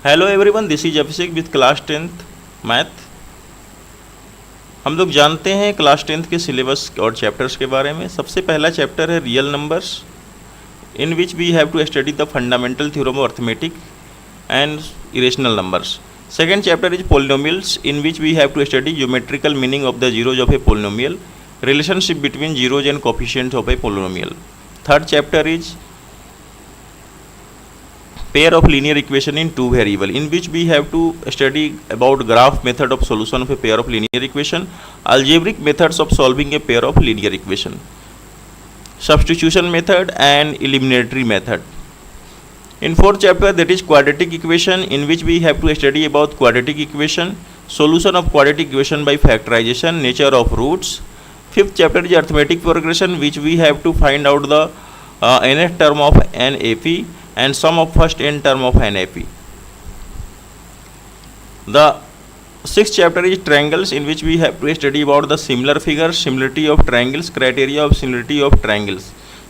Hello everyone, this is Abhishek with class 10th math. हम लोग जानते हैं क्लास 10th के सिलेबस और चैप्टर्स के बारे में। सबसे पहला चैप्टर है real numbers, in which we have to study the fundamental theorem of arithmetic and irrational numbers. Second chapter is polynomials, in which we have to study geometrical meaning of the zeros of a polynomial, relationship between zeros and coefficients of a polynomial. Third chapter is pair of linear equation in two variable, in which we have to study about graph method of solution of a pair of linear equation, algebraic methods of solving a pair of linear equation, substitution method and eliminatory method. In fourth chapter, that is quadratic equation, in which we have to study about quadratic equation, solution of quadratic equation by factorization, nature of roots. Fifth chapter is arithmetic progression, which we have to find out the nth term of an AP and sum of first n term of an AP. The sixth chapter is triangles, in which we have to study about the similar figures, similarity of triangles, criteria of similarity of triangles.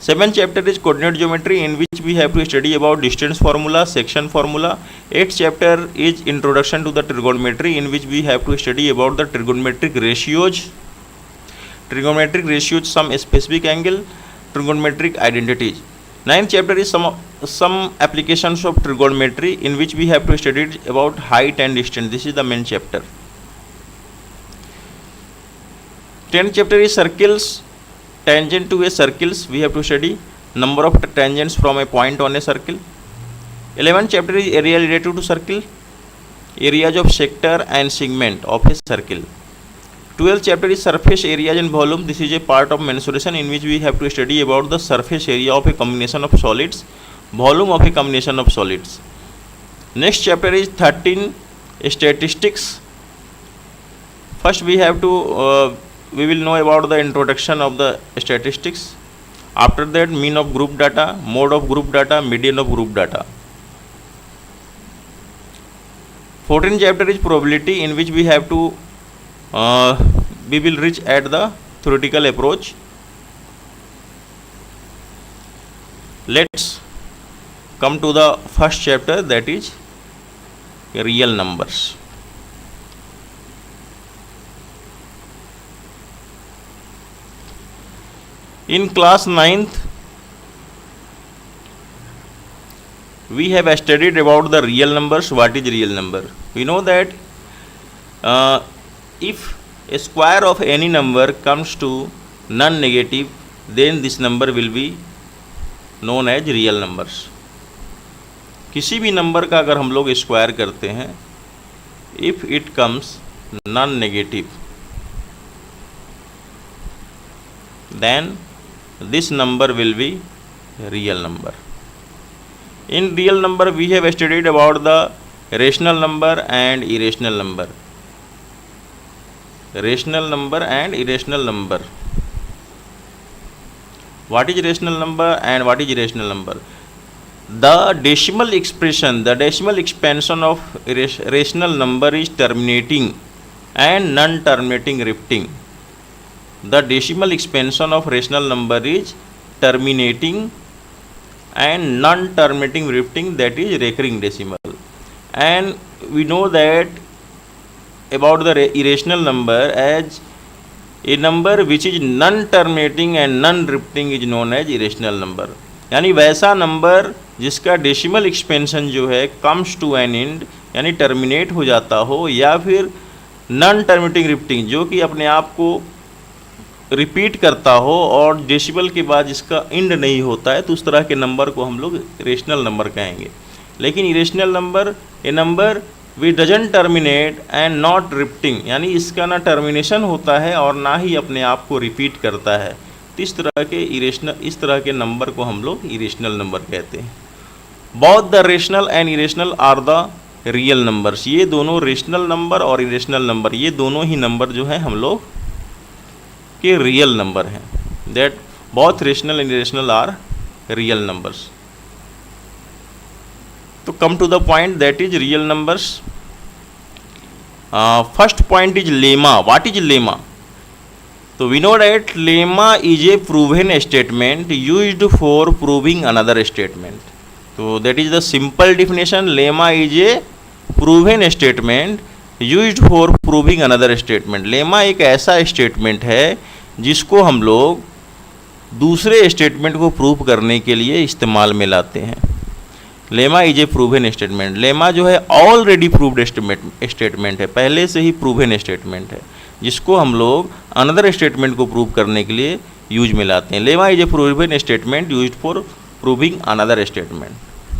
Seventh chapter is coordinate geometry, in which we have to study about distance formula, section formula. Eighth chapter is introduction to the trigonometry, in which we have to study about the trigonometric ratios, some specific angle, trigonometric identities. Ninth chapter is some applications of trigonometry, in which we have to study about height and distance. This is the main chapter. 10th chapter is circles, tangent to a circles. We have to study number of tangents from a point on a circle. 11th chapter is area related to circle, areas of sector and segment of a circle. 12th chapter is surface areas and volume. This is a part of mensuration, in which we have to study about the surface area of a combination of solids, volume of a combination of solids. Next chapter is 13 statistics. First we have to we will know about the introduction of the statistics. After that, mean of group data, mode of group data, median of group data. 14th chapter is probability, in which we have to we will reach at the theoretical approach. Let's come to the first chapter, that is real numbers. In class 9th, we have studied about the real numbers. What is real number? We know that if a square of any number comes to non-negative, then this number will be known as real numbers. किसी भी number का अगर हम लोग square करते हैं, if it comes non-negative, then this number will be real number. In real number, we have studied about the rational number and irrational number. Rational number and irrational number. What is rational number and what is irrational number? The decimal expression, the decimal expansion of rational number is terminating and non-terminating rifting. The decimal expansion of rational number is terminating and non-terminating rifting, that is recurring decimal. And we know that about the irrational number, as a number which is non-terminating and non-rifting is known as irrational number. यानी वैसा number जिसका decimal expansion जो है comes to N and, यानी terminate हो जाता हो, या फिर नॉन टर्मिनेटिंग रिफ्टिंग, जो कि अपने आप को रिपीट करता हो और डेसिमल के बाद जिसका एंड नहीं होता है, तो उस तरह के नंबर को हम लोग रेशनल नंबर कहेंगे. लेकिन irrational number A number which doesn't terminate and not repeating, यानी इसका ना टर्मिनेशन होता है और ना ही अपने आप को रिपीट करता है. तो इस तरह के नंबर को हम लोग इरेशनल नंबर कहते हैं. Both the rational and irrational are the real numbers. ये दोनों रेशनल नंबर और इरेशनल नंबर, ये दोनों ही नंबर जो हैं हम लोग के रियल नंबर हैं. That both rational and irrational are real numbers. तो come to the point, that is real numbers. First point is lemma. What is lemma? तो we know that lemma is a proven statement used for proving another statement. तो that is the simple definition. Lemma is a proven statement used for proving another statement. Lemma एक ऐसा statement है जिसको हम लोग दूसरे statement को prove करने के लिए इस्तेमाल में लाते हैं। Lemma is a proven statement. Lemma जो है ऑलरेडी प्रूव्ड स्टेटमेंट है, पहले से ही प्रूवन स्टेटमेंट है, जिसको हम लोग अनदर स्टेटमेंट को प्रूव करने के लिए यूज में लाते हैं। Lemma is a proven statement used for proving another statement.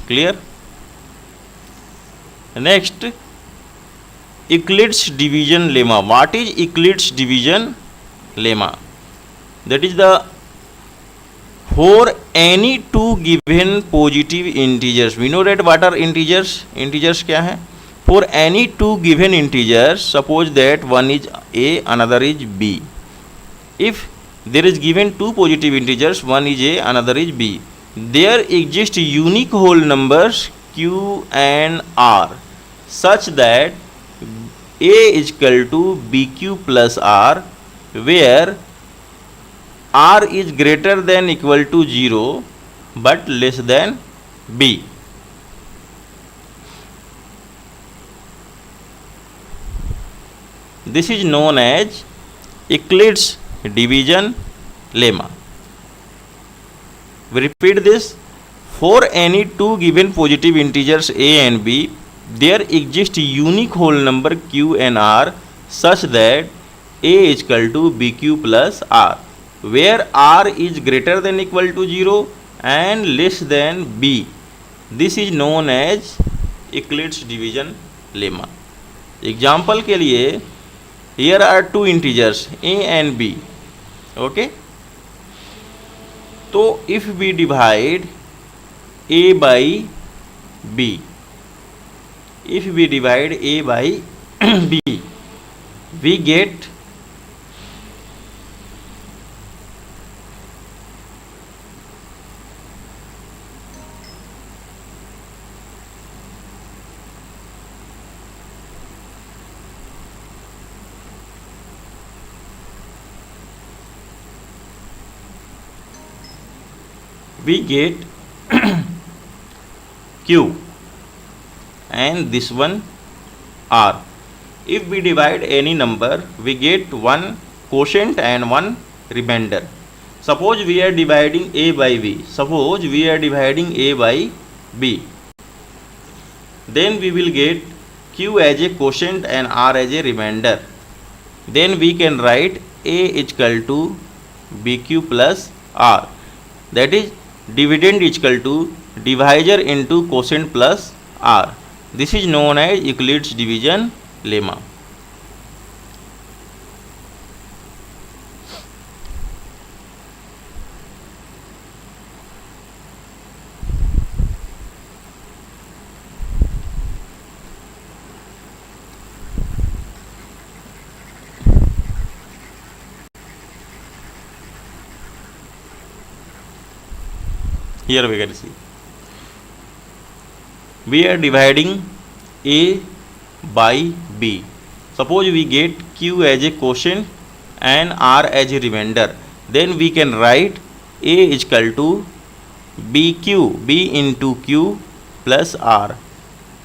Clear? Next, Euclid's division lemma. What is Euclid's division lemma? That is the for any two given positive integers. We know that what are integers? Integers क्या है? For any two given integers, suppose that one is a, another is b. If there is given two positive integers, one is a, another is b, there exist unique whole numbers q and r such that a is equal to bq plus r, where r is greater than equal to 0 but less than b. This is known as Euclid's division lemma. We repeat this. For any two given positive integers a and b, there exists unique whole number q and r such that a is equal to bq plus r, where r is greater than equal to 0 and less than b. This is known as Euclid's division lemma. Example के लिए, here are two integers a and b. Okay? तो if we divide a by b, if we divide a by b, we get q and this one r. If we divide any number, we get one quotient and one remainder. Suppose we are dividing a by b. Suppose we are dividing a by b. Then we will get q as a quotient and r as a remainder. Then we can write a is equal to bq plus r. That is, dividend is equal to divisor into quotient plus r. This is known as Euclid's division lemma. Here we can see, we are dividing a by b. Suppose we get q as a quotient and r as a remainder. Then we can write a is equal to bq, b into q plus r.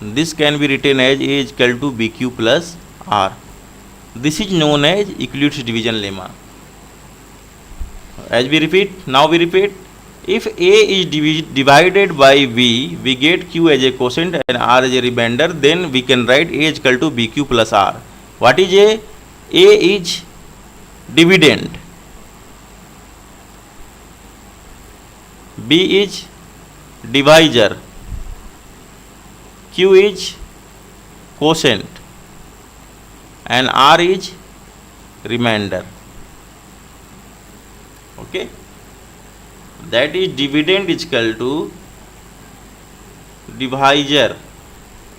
This can be written as a is equal to bq plus r. This is known as Euclid's division lemma. As we repeat, now we repeat. If a is divided by b, we get q as a quotient and r as a remainder. Then we can write a is equal to bq plus r. What is a? A is dividend, b is divisor, q is quotient and r is remainder. Okay? That is, dividend is equal to divisor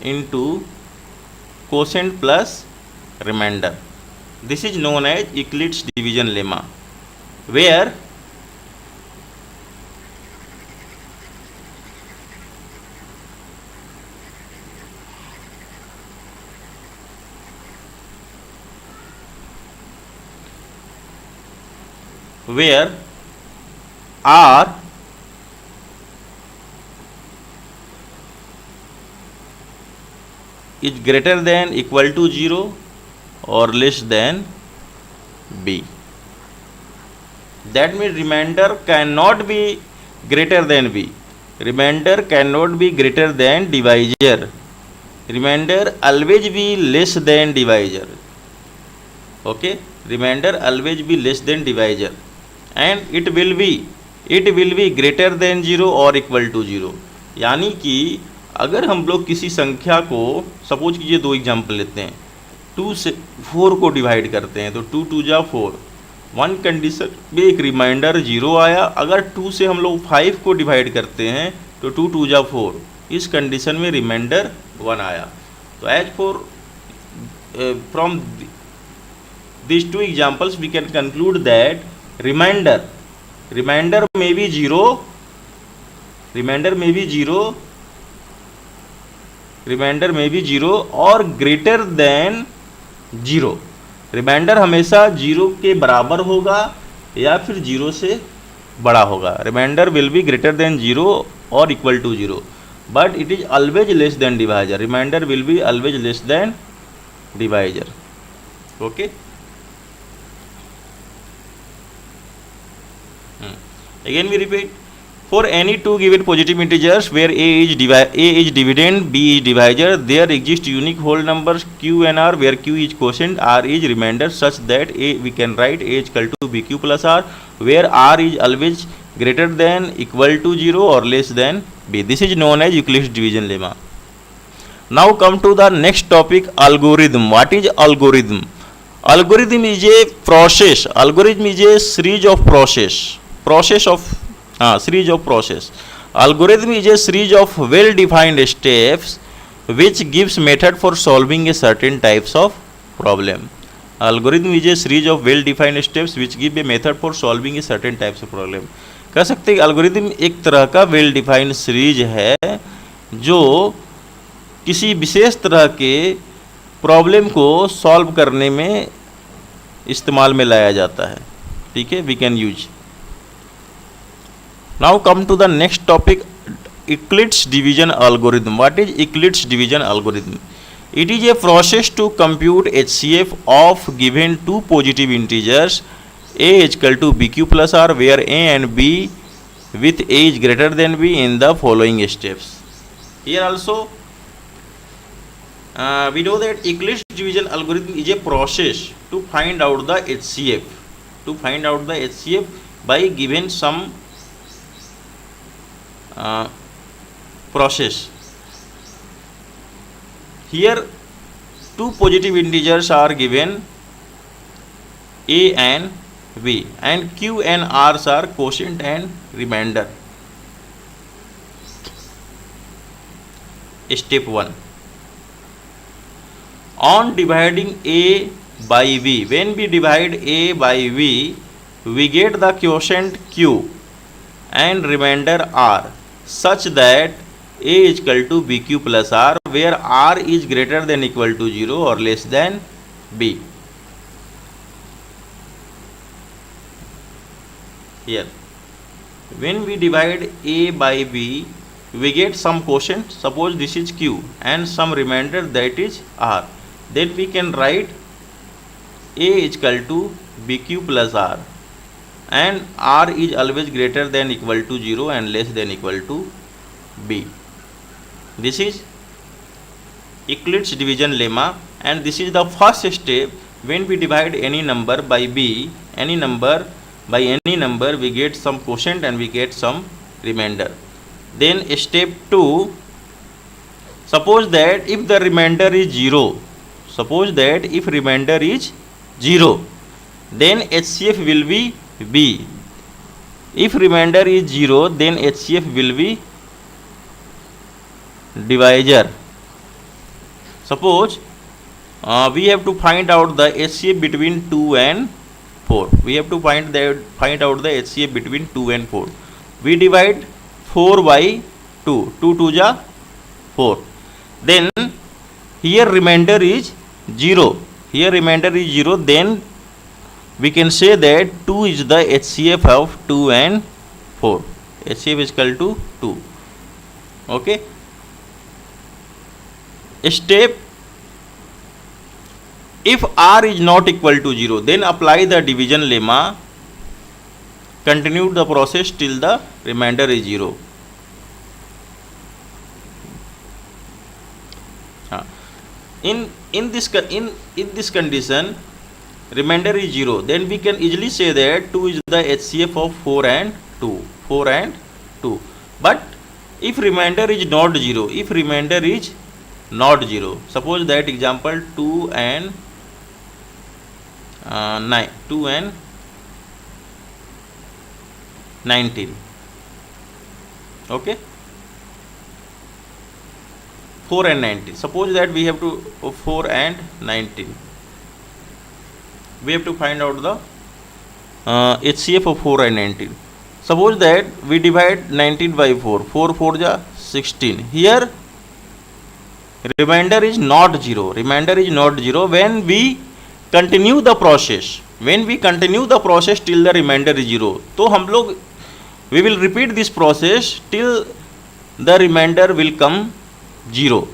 into quotient plus remainder. This is known as Euclid's division lemma, where r is greater than equal to 0 or less than b. That means remainder cannot be greater than b. Remainder cannot be greater than divisor. Remainder always be less than divisor. Okay, remainder always be less than divisor, and it will be greater than 0 or equal to 0. यानी कि अगर हम लोग किसी संख्या को, suppose कीजिए दो एग्जाम्पल लेते हैं, 2 से 4 को डिवाइड करते हैं तो 2 2 जा 4, वन कंडीशन में एक रिमाइंडर 0 आया. अगर 2 से हम लोग 5 को डिवाइड करते हैं तो 2 2 जा 4, इस कंडीशन में रिमाइंडर 1 आया. तो as for from these two examples we can conclude that remainder may be 0, remainder may be 0 or greater than 0. Reminder हमेशा 0 के बराबर होगा या फिर 0 से बड़ा होगा. Remainder will be greater than 0 और equal to 0, but it is always less than divisor. Remainder will be always less than divisor. Okay. Again we repeat, for any two given positive integers where a is dividend, b is divisor, there exist unique whole numbers q and r, where q is quotient, r is remainder, such that we can write a is equal to bq plus r, where r is always greater than equal to 0 or less than b. This is known as Euclid's division lemma. Now come to the next topic, algorithm. What is algorithm? Algorithm is a process. Algorithm is a series of process. Series of process. Algorithm is a series of well-defined steps which gives method for solving a certain types of problem. Algorithm is a series of well-defined steps which give a method for solving a certain types of problem. कह सकते हैं algorithm एक तरह का well-defined series है जो किसी विशेष तरह के प्रॉब्लम को सॉल्व करने में इस्तेमाल में लाया जाता है. ठीक है, we can use. Now come to the next topic, Euclid's division algorithm. What is Euclid's division algorithm? It is a process to compute HCF of given two positive integers a is equal to bq plus r, where a and b with a is greater than b in the following steps. Here also we know that Euclid's division algorithm is a process to find out the HCF. To find out the HCF by given some process. Here two positive integers are given, a and b, and q and r's are quotient and remainder. Step 1. On dividing a by b, when we divide a by b, we get the quotient q and remainder r, such that a is equal to bq plus r, where r is greater than equal to 0 or less than b. Here when we divide a by b, we get some quotient, suppose this is q, and some remainder, that is r. Then we can write a is equal to bq plus r, and r is always greater than equal to 0 and less than equal to b. This is Euclid's division lemma, and this is the first step. When we divide any number by b, any number by any number, we get some quotient and we get some remainder. Then step 2, suppose that if the remainder is 0, suppose that if remainder is 0, then HCF will be b. If remainder is 0, then HCF will be divisor. Suppose we have to find out the HCF between 2 and 4. We have to find out the HCF between 2 and 4. We divide 4 by 2. 2 2 ja 4. Then here remainder is 0. Here remainder is 0. Then we can say that 2 is the HCF of 2 and 4. HCF is equal to 2. Okay. Step If r is not equal to 0, then apply the division lemma. Continue the process till the remainder is 0. In this condition, remainder is 0. Then we can easily say that 2 is the HCF of 4 and 2. 4 and 2. But if remainder is not 0, suppose that example 2 and 9, 2 and 19. Okay, 4 and 19. Suppose that we have to 4 and 19. We have to find out the HCF of 4 and 19. Suppose that we divide 19 by 4. 4 4 ja 16. Here remainder is not 0. When we continue the process. Till the remainder is 0. So we will repeat this process till the remainder will come 0.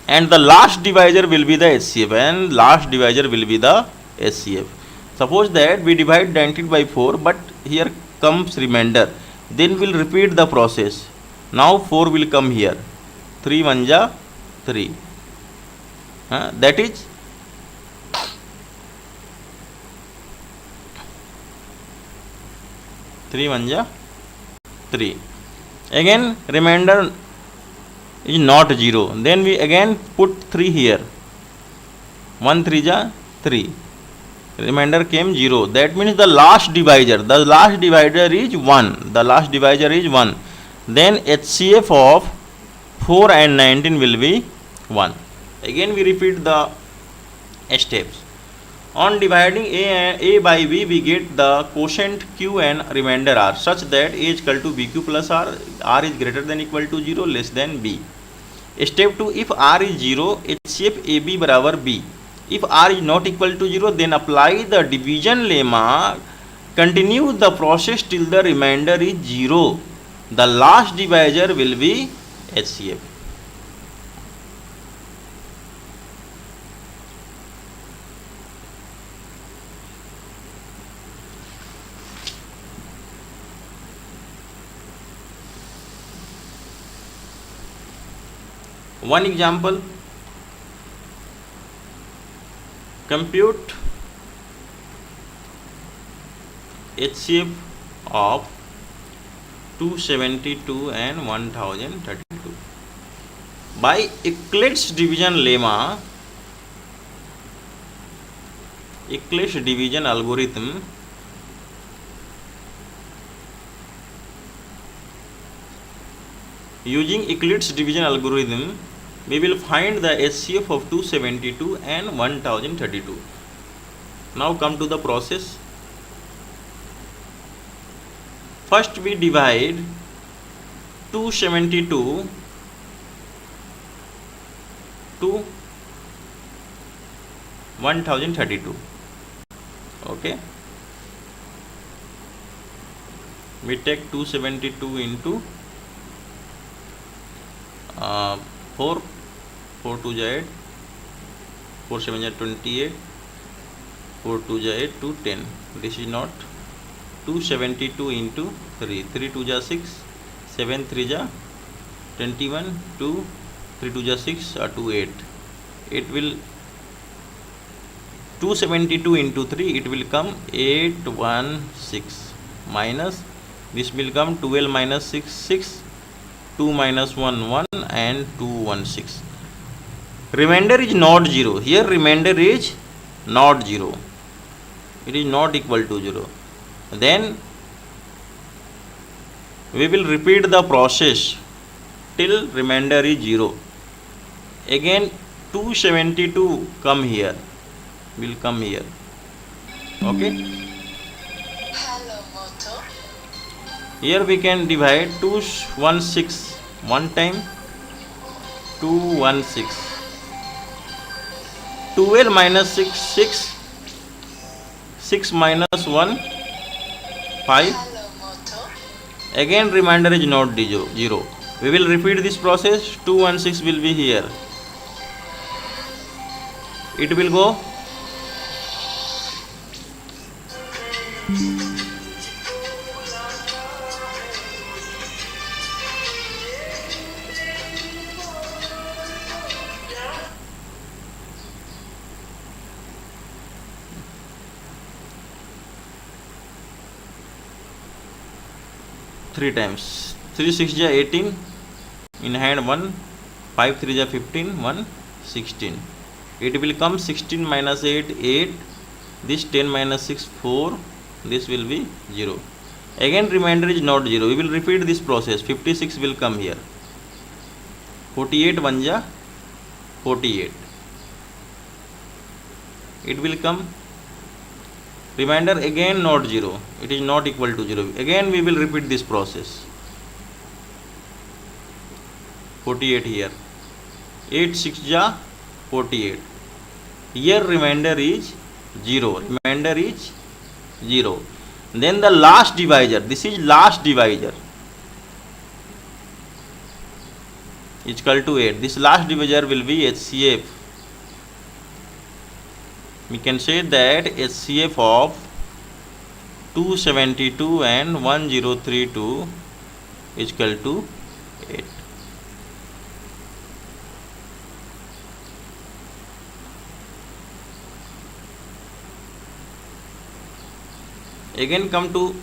And the last divisor will be the HCF. Suppose that we divide 19 by 4, but here comes remainder. Then we will repeat the process. Now 4 will come here. 3 1 ja 3. That is 3 1 ja 3. Again remainder is not 0. Then we again put 3 here. 1 3 ja 3. Remainder came 0. That means the last divisor is 1. Then HCF of 4 and 19 will be 1. Again we repeat the steps. On dividing A by B, we get the quotient Q and remainder R such that A is equal to BQ plus R is greater than equal to 0, less than B. Step 2, if R is 0, HCF AB बराबर B. If R is not equal to 0, then apply the division lemma. Continue the process till the remainder is 0. The last divisor will be HCF. One example, compute HCF of 272 and 1032. By Euclid's division lemma, Euclid's division algorithm, using Euclid's division algorithm, we will find the HCF of 272 and 1032. Now come to the process. First we divide 272 to 1032. Okay. We take 272 into 4 2 ja 8, 4 7 ja 28, 4 2 ja 8, 2 10. This is not 272 into 3, 3 2 ja 6, 7 3 ja 21, 2 3 2 ja 6, 2 8. It will 272 into 3, it will come 816 minus, this will come 12 minus 6 6, 2 minus 1 1 and 216. Remainder is not 0. Here remainder is not 0. It is not equal to 0. Then we will repeat the process till remainder is 0. Again 272 come here. Will come here. Okay. Here we can divide 216 one time, 216. 12 minus 6 6, 6 minus 1 5. Again remainder is not 0. We will repeat this process. 216 will be here. it will go 3 times. 3 6 ja 18, in hand 1, 5 3 ja 15, 1 16. It will come 16 minus 8 8, this 10 minus 6 4, this will be 0. Again remainder is not 0. We will repeat this process. 56 will come here. 48 1 ja 48. It will come remainder again not 0. It is not equal to 0. Again we will repeat this process. 48 here. 8 6 ja 48. Here remainder is 0. Remainder is 0. Then the last divisor. This is last divisor. Is equal to 8. This last divisor will be HCF. We can say that HCF of 272 and 1032 is equal to 8. Again come to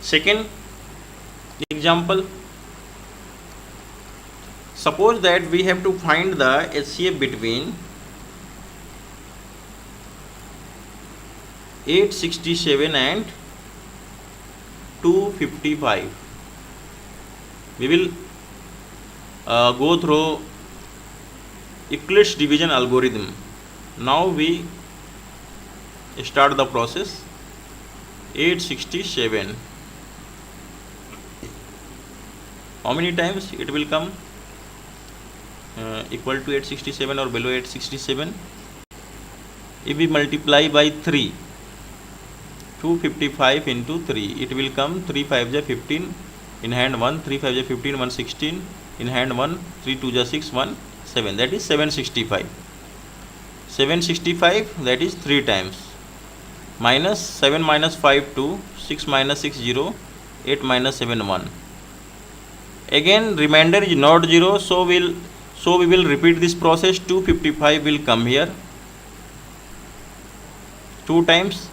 second example. Suppose that we have to find the HCF between 867 and 255. We will go through Euclid's division algorithm. Now we start the process. 867. How many times it will come? Equal to 867 or below 867. If we multiply by 3, 255 into 3, it will come 3 5 ja 15, in hand 1, 3 5 ja 15, 1 16, in hand 1, 3 2 ja 6, 1 7, that is 765. 765, that is 3 times. Minus 7 minus 5 2, 6 minus 6 0, 8 minus 7 1. Again remainder is not 0, so we will repeat this process. 255 will come here 2 times.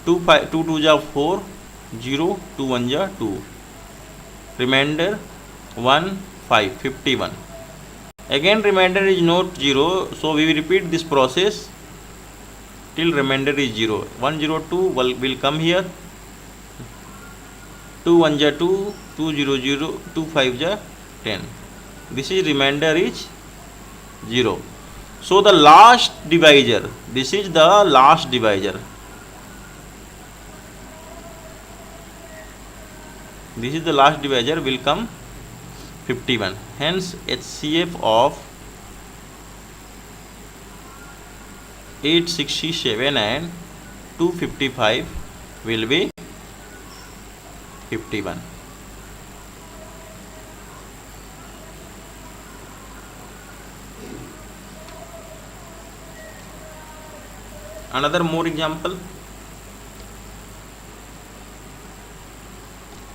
2 2 ja 4, 0, 2 1 ja 2. Remainder 1 5, 51. Again remainder is not 0, so we will repeat this process till remainder is 0. 102 will come here. 2 1 ja 2, 2 0 0, 2 5 ja 10. This is remainder is 0. So the last divisor, this is the last divisor. This is the last divisor, will come 51. Hence HCF of 867 and 255 will be 51. Another more example.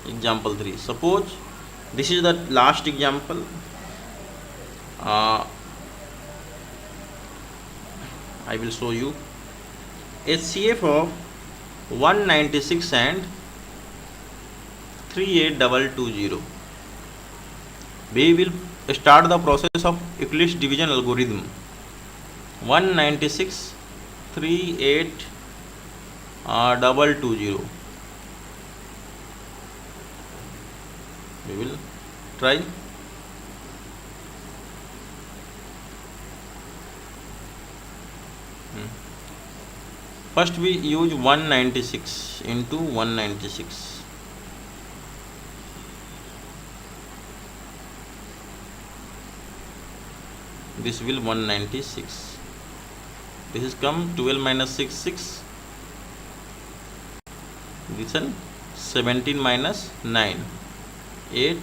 Example 3. Suppose this is the last example. I will show you HCF of 196 and 38220. We will start the process of Euclid's division algorithm. 196 38220. We will try. First we use 196 into 196. This will 196. This is come 12 minus 6 6. This one 17 minus 9 8,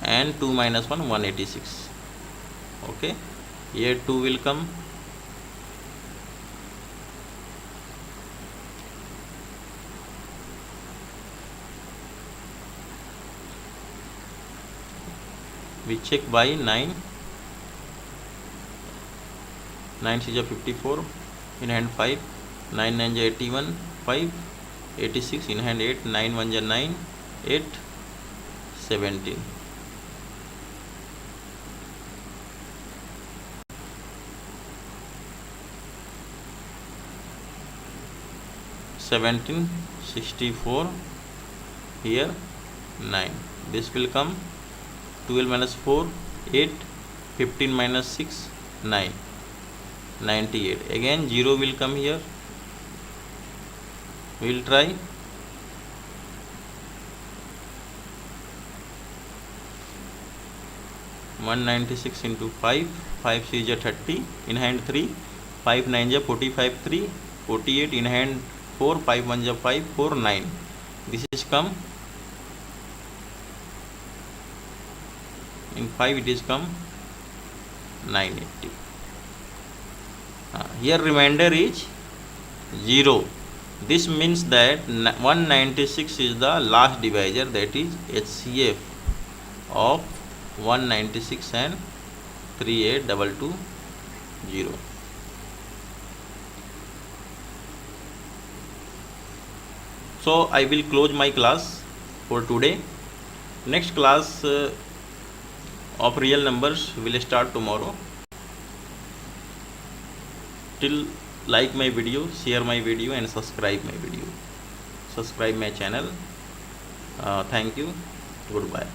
and 2 minus 1 186. Okay. Okay, here 2 will come. We check by 9. 9 is a 54, in hand 5, 9 9 is 81, 5, 86, in hand 8, 9 1 is 9, 8, 17. 17, 64, here 9. This will come 12 minus 4, 8, 15 minus 6, 9, 98. Again 0 will come here. We will try. 196 into 5, 5 is a 30, in hand 3, 5 9 is 45, 3, 48, in hand 4, 5 1 is 5, 4, 9. This is come. In 5 it is come 980. Here remainder is 0. This means that 196 is the last divisor, that is HCF of 196 and 38220. So I will close my class for today. Next class of real numbers will start tomorrow. Till like my video, share my video and subscribe my video. Subscribe my channel. Thank you. Goodbye.